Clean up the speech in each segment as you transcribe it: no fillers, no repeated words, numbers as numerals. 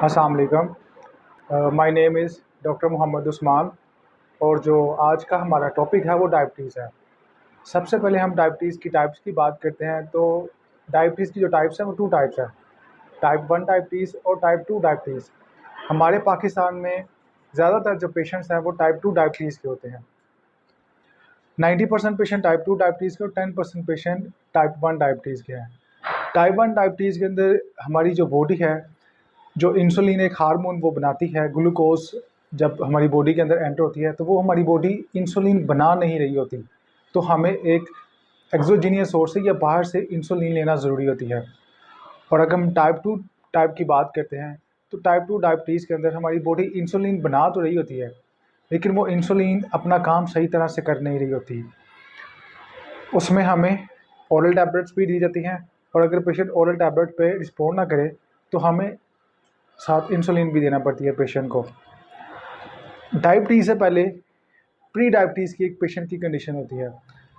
अस्सलाम वालेकुम। My name is doctor Mohammad Usman और जो आज का हमारा टॉपिक है वो डायबिटीज़ है। सबसे पहले हम डायबिटीज़ की टाइप्स की बात करते हैं तो डायबिटीज़ की जो टाइप्स हैं वो 2 टाइप्स हैं, टाइप 1 डायबिटीज़ और टाइप 2 डायबिटीज़। हमारे पाकिस्तान में ज़्यादातर जो पेशेंट्स हैं वो टाइप 2 डायबिटीज़ के होते हैं। 90% पेशेंट टाइप 2 डायबिटीज़ के और 10% पेशेंट टाइप 1 डायबिटीज़ के हैं। टाइप 1 डायबिटीज़ के अंदर हमारी जो बॉडी है, जो इंसुलिन एक हार्मोन वो बनाती है, ग्लूकोज़ जब हमारी बॉडी के अंदर एंटर होती है तो वो हमारी बॉडी इंसुलिन बना नहीं रही होती, तो हमें एक एक्सोजीनियस सोर्स से या बाहर से इंसुलिन लेना ज़रूरी होती है। और अगर हम टाइप 2 टाइप की बात करते हैं तो टाइप 2 डायबिटीज़ के अंदर हमारी बॉडी इंसुलिन बना तो रही होती है, लेकिन वो इंसुलिन अपना काम सही तरह से कर नहीं रही होती। उसमें हमें ओरल टैबलेट्स भी दी जाती हैं और अगर पेशेंट ओरल टैबलेट पे रिस्पॉन्ड ना करे तो हमें साथ इंसुलिन भी देना पड़ती है पेशेंट को। डायबिटीज़ से पहले प्री डायबिटीज़ की एक पेशेंट की कंडीशन होती है,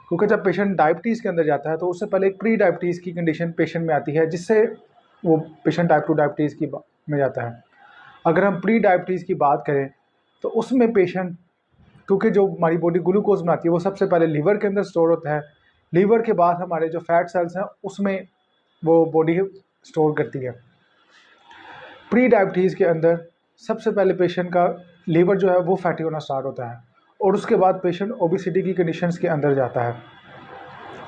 क्योंकि जब पेशेंट डायबिटीज़ के अंदर जाता है तो उससे पहले एक प्री डायबिटीज़ की कंडीशन पेशेंट में आती है, जिससे वो पेशेंट टाइप 2 डायबिटीज़ की में जाता है। अगर हम प्री डायबिटीज़ की बात करें तो उसमें पेशेंट, क्योंकि जो हमारी बॉडी ग्लूकोज बनाती है वो सबसे पहले लीवर के अंदर स्टोर होता है, लीवर के बाद हमारे जो फैट सेल्स हैं उसमें वो बॉडी स्टोर करती है। प्री डायबिटीज़ के अंदर सबसे पहले पेशेंट का लीवर जो है वो फैटी होना स्टार्ट होता है और उसके बाद पेशेंट ओबेसिटी की कंडीशंस के अंदर जाता है।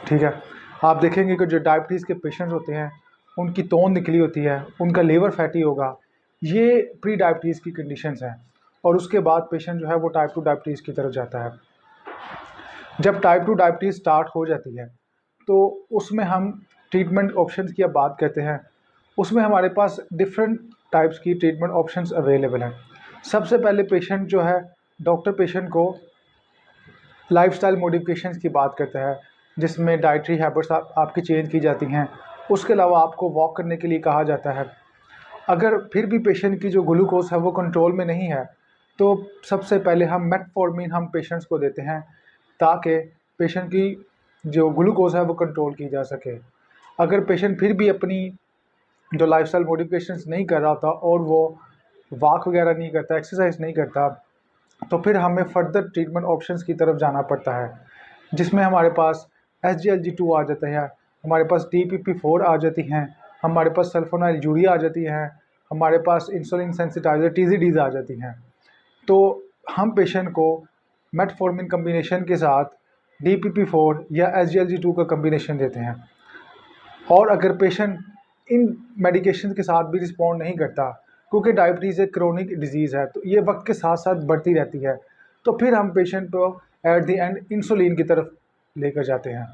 ठीक है, आप देखेंगे कि जो डायबिटीज़ के पेशेंट्स होते हैं उनकी तोंद निकली होती है, उनका लीवर फैटी होगा, ये प्री डायबिटीज़ की कंडीशंस हैं। और उसके बाद पेशेंट जो है वो टाइप 2 डायबिटीज़ की तरफ जाता है। जब टाइप 2 डायबिटीज़ स्टार्ट हो जाती है तो उसमें हम ट्रीटमेंट ऑप्शंस की अब बात करते हैं। उसमें हमारे पास डिफरेंट टाइप्स की ट्रीटमेंट ऑप्शंस अवेलेबल हैं। सबसे पहले पेशेंट जो है, डॉक्टर पेशेंट को लाइफस्टाइल मॉडिफिकेशंस की बात करता है, जिसमें डाइटरी हैबिट्स आपकी चेंज की जाती हैं। उसके अलावा आपको वॉक करने के लिए कहा जाता है। अगर फिर भी पेशेंट की जो ग्लूकोज है वो कंट्रोल में नहीं है तो सबसे पहले हम मेटफॉर्मिन हम पेशेंट्स को देते हैं, ताकि पेशेंट की जो ग्लूकोज है वो कंट्रोल की जा सके। अगर पेशेंट फिर भी अपनी जो लाइफस्टाइल मॉडिफिकेशंस नहीं कर रहा होता और वो वॉक वगैरह नहीं करता, एक्सरसाइज नहीं करता, तो फिर हमें फर्दर ट्रीटमेंट ऑप्शंस की तरफ जाना पड़ता है, जिसमें हमारे पास SGLT2 आ जाता है, हमारे पास DPP4 आ जाती हैं, हमारे पास सल्फोनाइल यूरिया आ जाती हैं, हमारे पास इंसुलिन सेंसिटाइजर TZDs आ जाती हैं। तो हम पेशेंट को मेटफॉर्मिन कम्बिनेशन के साथ DPP4 या SGLT2 का कम्बिनेशन देते हैं। और अगर पेशेंट इन मेडिकेशन के साथ भी रिस्पॉन्ड नहीं करता, क्योंकि डायबिटीज़ एक क्रोनिक डिजीज़ है तो ये वक्त के साथ साथ बढ़ती रहती है, तो फिर हम पेशेंट को एट द एंड इंसुलिन की तरफ लेकर जाते हैं।